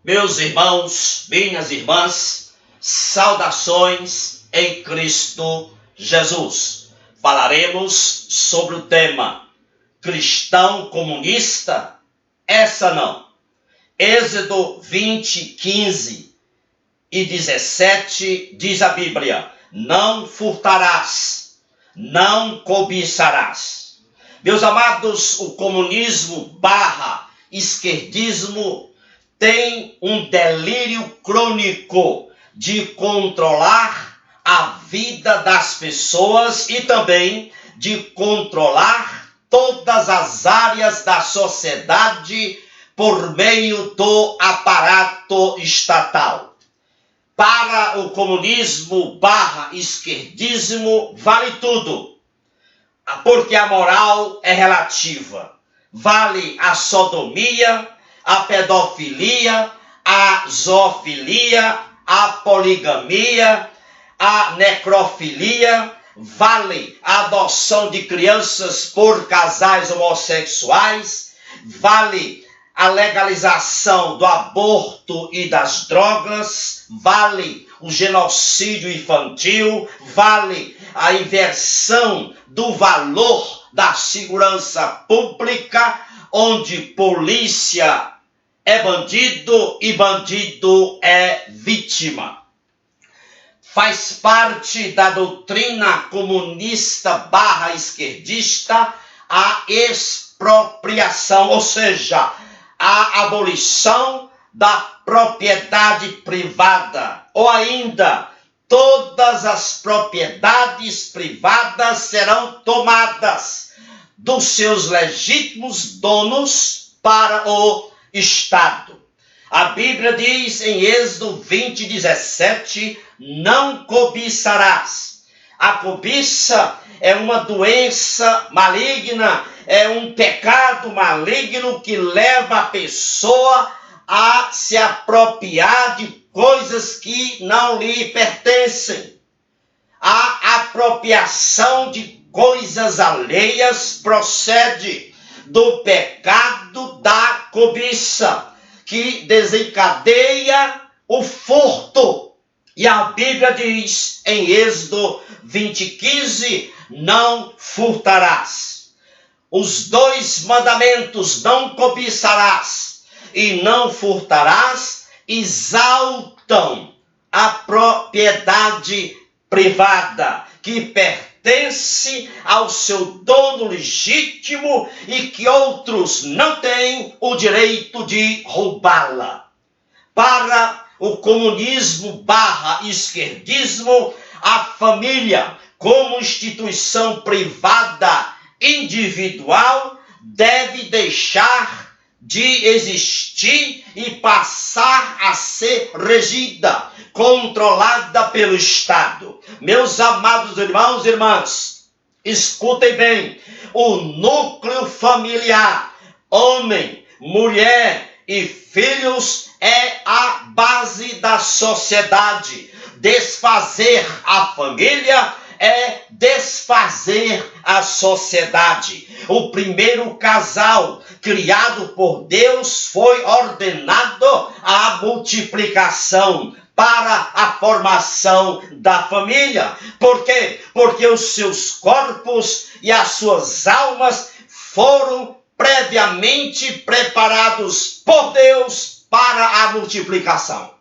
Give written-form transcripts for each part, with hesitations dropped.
Meus irmãos, minhas irmãs, saudações em Cristo Jesus. Falaremos sobre o tema cristão comunista? Essa não. Êxodo 20, 15 e 17 diz a Bíblia: não furtarás, não cobiçarás. Meus amados, o comunismo / esquerdismo tem um delírio crônico de controlar a vida das pessoas e também de controlar todas as áreas da sociedade por meio do aparato estatal. Para o comunismo / esquerdismo vale tudo, porque a moral é relativa. Vale a sodomia, a pedofilia, a zoofilia, a poligamia, a necrofilia, vale a adoção de crianças por casais homossexuais, vale a legalização do aborto e das drogas, vale o genocídio infantil, vale a inversão do valor da segurança pública, onde polícia é bandido e bandido é vítima. Faz parte da doutrina comunista / esquerdista a expropriação, ou seja, a abolição da propriedade privada, ou ainda, todas as propriedades privadas serão tomadas dos seus legítimos donos para o Estado. A Bíblia diz em Êxodo 20, 17, não cobiçarás. A cobiça é uma doença maligna, é um pecado maligno que leva a pessoa a se apropriar de coisas que não lhe pertencem. A apropriação de coisas alheias procede do pecado da cobiça, que desencadeia o furto. E a Bíblia diz em Êxodo 20, 15, não furtarás. Os dois mandamentos, não cobiçarás e não furtarás, exaltam a propriedade privada que pertence ao seu dono legítimo e que outros não têm o direito de roubá-la. Para o comunismo / esquerdismo, a família, como instituição privada individual, deve deixar de existir e passar a ser regida, controlada pelo Estado. Meus amados irmãos e irmãs, escutem bem: o núcleo familiar, homem, mulher e filhos, é a base da sociedade. Desfazer a família é desfazer a sociedade. O primeiro casal criado por Deus foi ordenado à multiplicação para a formação da família. Por quê? Porque os seus corpos e as suas almas foram previamente preparados por Deus para a multiplicação.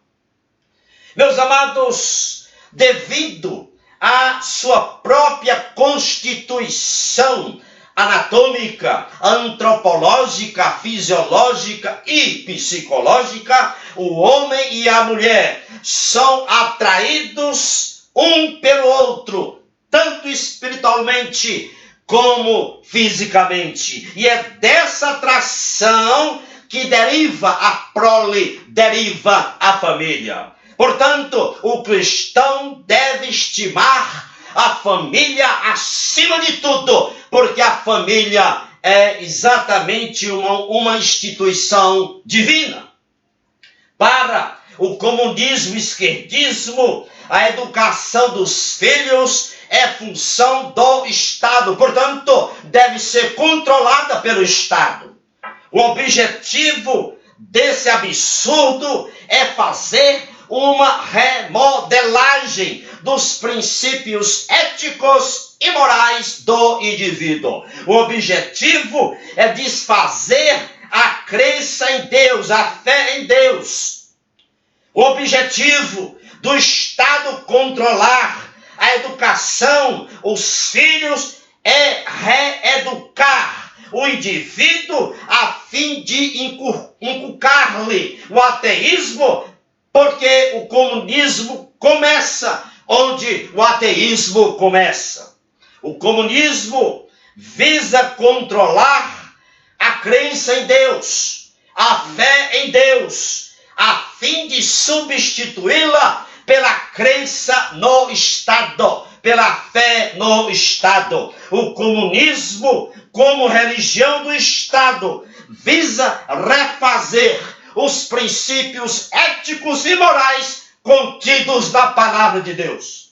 Meus amados, devido à sua própria constituição anatômica, antropológica, fisiológica e psicológica, o homem e a mulher são atraídos um pelo outro, tanto espiritualmente como fisicamente. E é dessa atração que deriva a prole, deriva a família. Portanto, o cristão deve estimar a família acima de tudo, porque a família é exatamente uma instituição divina. Para o comunismo, esquerdismo, a educação dos filhos é função do Estado, portanto, deve ser controlada pelo Estado. O objetivo desse absurdo é fazer uma remodelagem dos princípios éticos e morais do indivíduo. O objetivo é desfazer a crença em Deus, a fé em Deus. O objetivo do Estado controlar a educação, os filhos, é reeducar o indivíduo a fim de inculcar-lhe o ateísmo, porque o comunismo começa onde o ateísmo começa. O comunismo visa controlar a crença em Deus, a fé em Deus, a fim de substituí-la pela crença no Estado, pela fé no Estado. O comunismo, como religião do Estado, visa refazer os princípios éticos e morais contidos na palavra de Deus.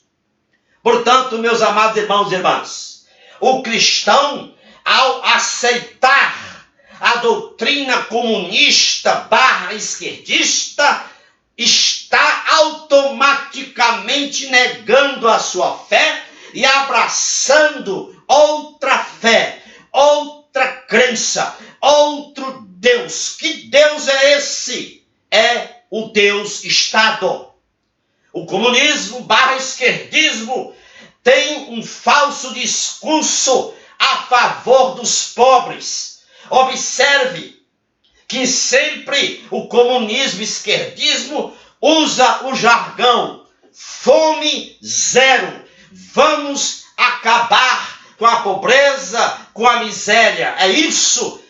Portanto, meus amados irmãos e irmãs, o cristão, ao aceitar a doutrina comunista / esquerdista, está automaticamente negando a sua fé e abraçando outra fé, outra crença, outro Deus. Que Deus é esse? É o Deus Estado. O comunismo / esquerdismo tem um falso discurso a favor dos pobres. Observe que sempre o comunismo e esquerdismo usa o jargão fome zero. Vamos acabar com a pobreza, com a miséria. É isso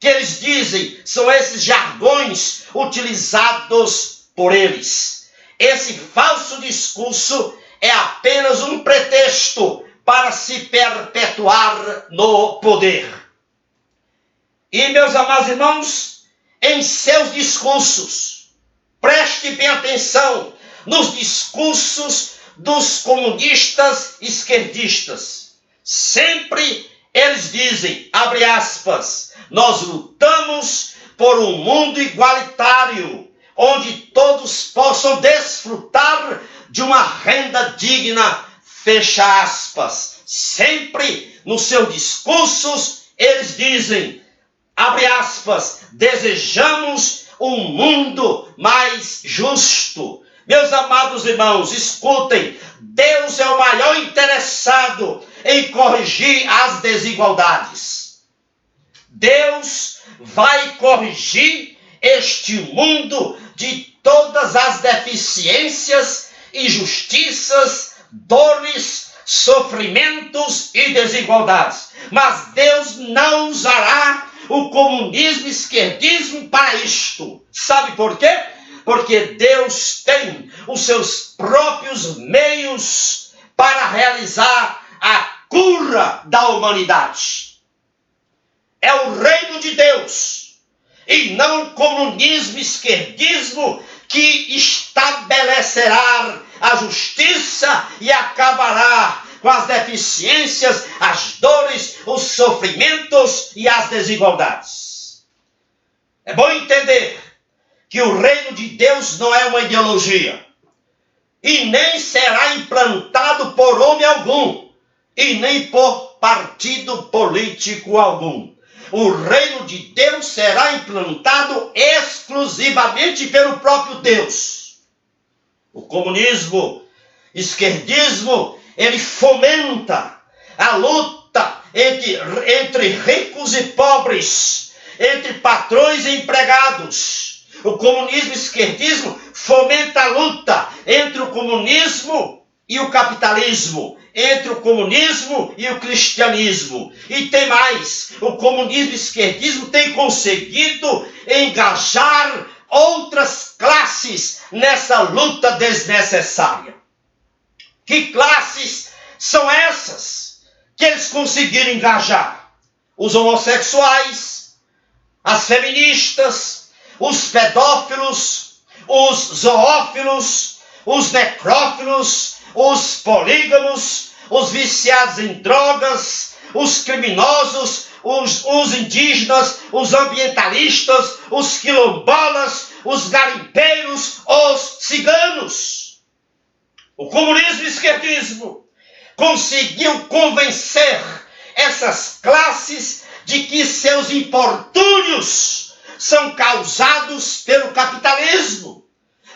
que eles dizem, são esses jargões utilizados por eles. Esse falso discurso é apenas um pretexto para se perpetuar no poder. E, meus amados irmãos, em seus discursos, preste bem atenção nos discursos dos comunistas esquerdistas. Sempre eles dizem, abre aspas, nós lutamos por um mundo igualitário, onde todos possam desfrutar de uma renda digna, fecha aspas. Sempre nos seus discursos eles dizem, abre aspas, desejamos um mundo mais justo. Meus amados irmãos, escutem, Deus é o maior interessado em corrigir as desigualdades. Deus vai corrigir este mundo de todas as deficiências, injustiças, dores, sofrimentos e desigualdades. Mas Deus não usará o comunismo e esquerdismo para isto. Sabe por quê? Porque Deus tem os seus próprios meios para realizar a cura da humanidade. É o reino de Deus, e não o comunismo e esquerdismo, que estabelecerá a justiça e acabará com as deficiências, as dores, os sofrimentos e as desigualdades. É bom entender que o reino de Deus não é uma ideologia, e nem será implantado por homem algum, e nem por partido político algum. O reino de Deus será implantado exclusivamente pelo próprio Deus. O comunismo, esquerdismo, ele fomenta a luta entre ricos e pobres, entre patrões e empregados. O comunismo e esquerdismo fomenta a luta entre o comunismo e o capitalismo, entre o comunismo e o cristianismo. E tem mais, o comunismo e o esquerdismo têm conseguido engajar outras classes nessa luta desnecessária. Que classes são essas que eles conseguiram engajar? Os homossexuais, as feministas, os pedófilos, os zoófilos, os necrófilos, os polígamos, os viciados em drogas, os criminosos, os indígenas, os ambientalistas, os quilombolas, os garimpeiros, os ciganos. O comunismo e o esquerdismo conseguiu convencer essas classes de que seus infortúnios são causados pelo capitalismo,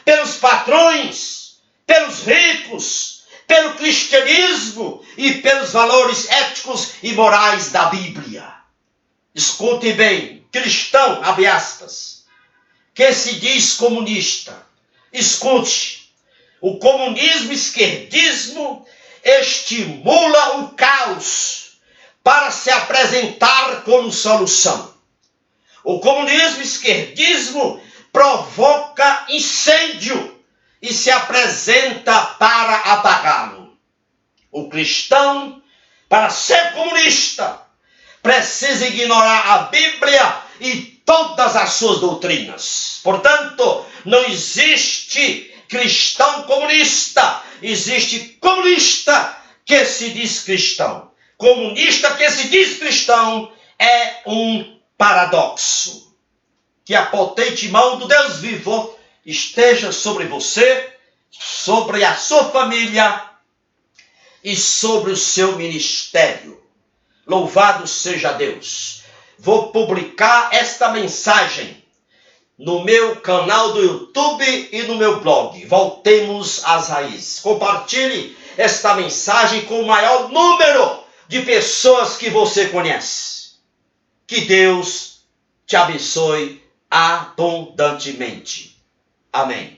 pelos patrões, pelos ricos, pelo cristianismo e pelos valores éticos e morais da Bíblia. Escute bem, cristão, abre aspas, que se diz comunista. Escute, o comunismo e esquerdismo estimula o caos para se apresentar como solução. O comunismo e esquerdismo provoca incêndio e se apresenta para apagá-lo. O cristão, para ser comunista, precisa ignorar a Bíblia e todas as suas doutrinas. Portanto, não existe cristão comunista, existe comunista que se diz cristão. Comunista que se diz cristão é um paradoxo. Que a potente mão do Deus vivo esteja sobre você, sobre a sua família e sobre o seu ministério. Louvado seja Deus. Vou publicar esta mensagem no meu canal do YouTube e no meu blog. Voltemos às raízes. Compartilhe esta mensagem com o maior número de pessoas que você conhece. Que Deus te abençoe abundantemente. Amém.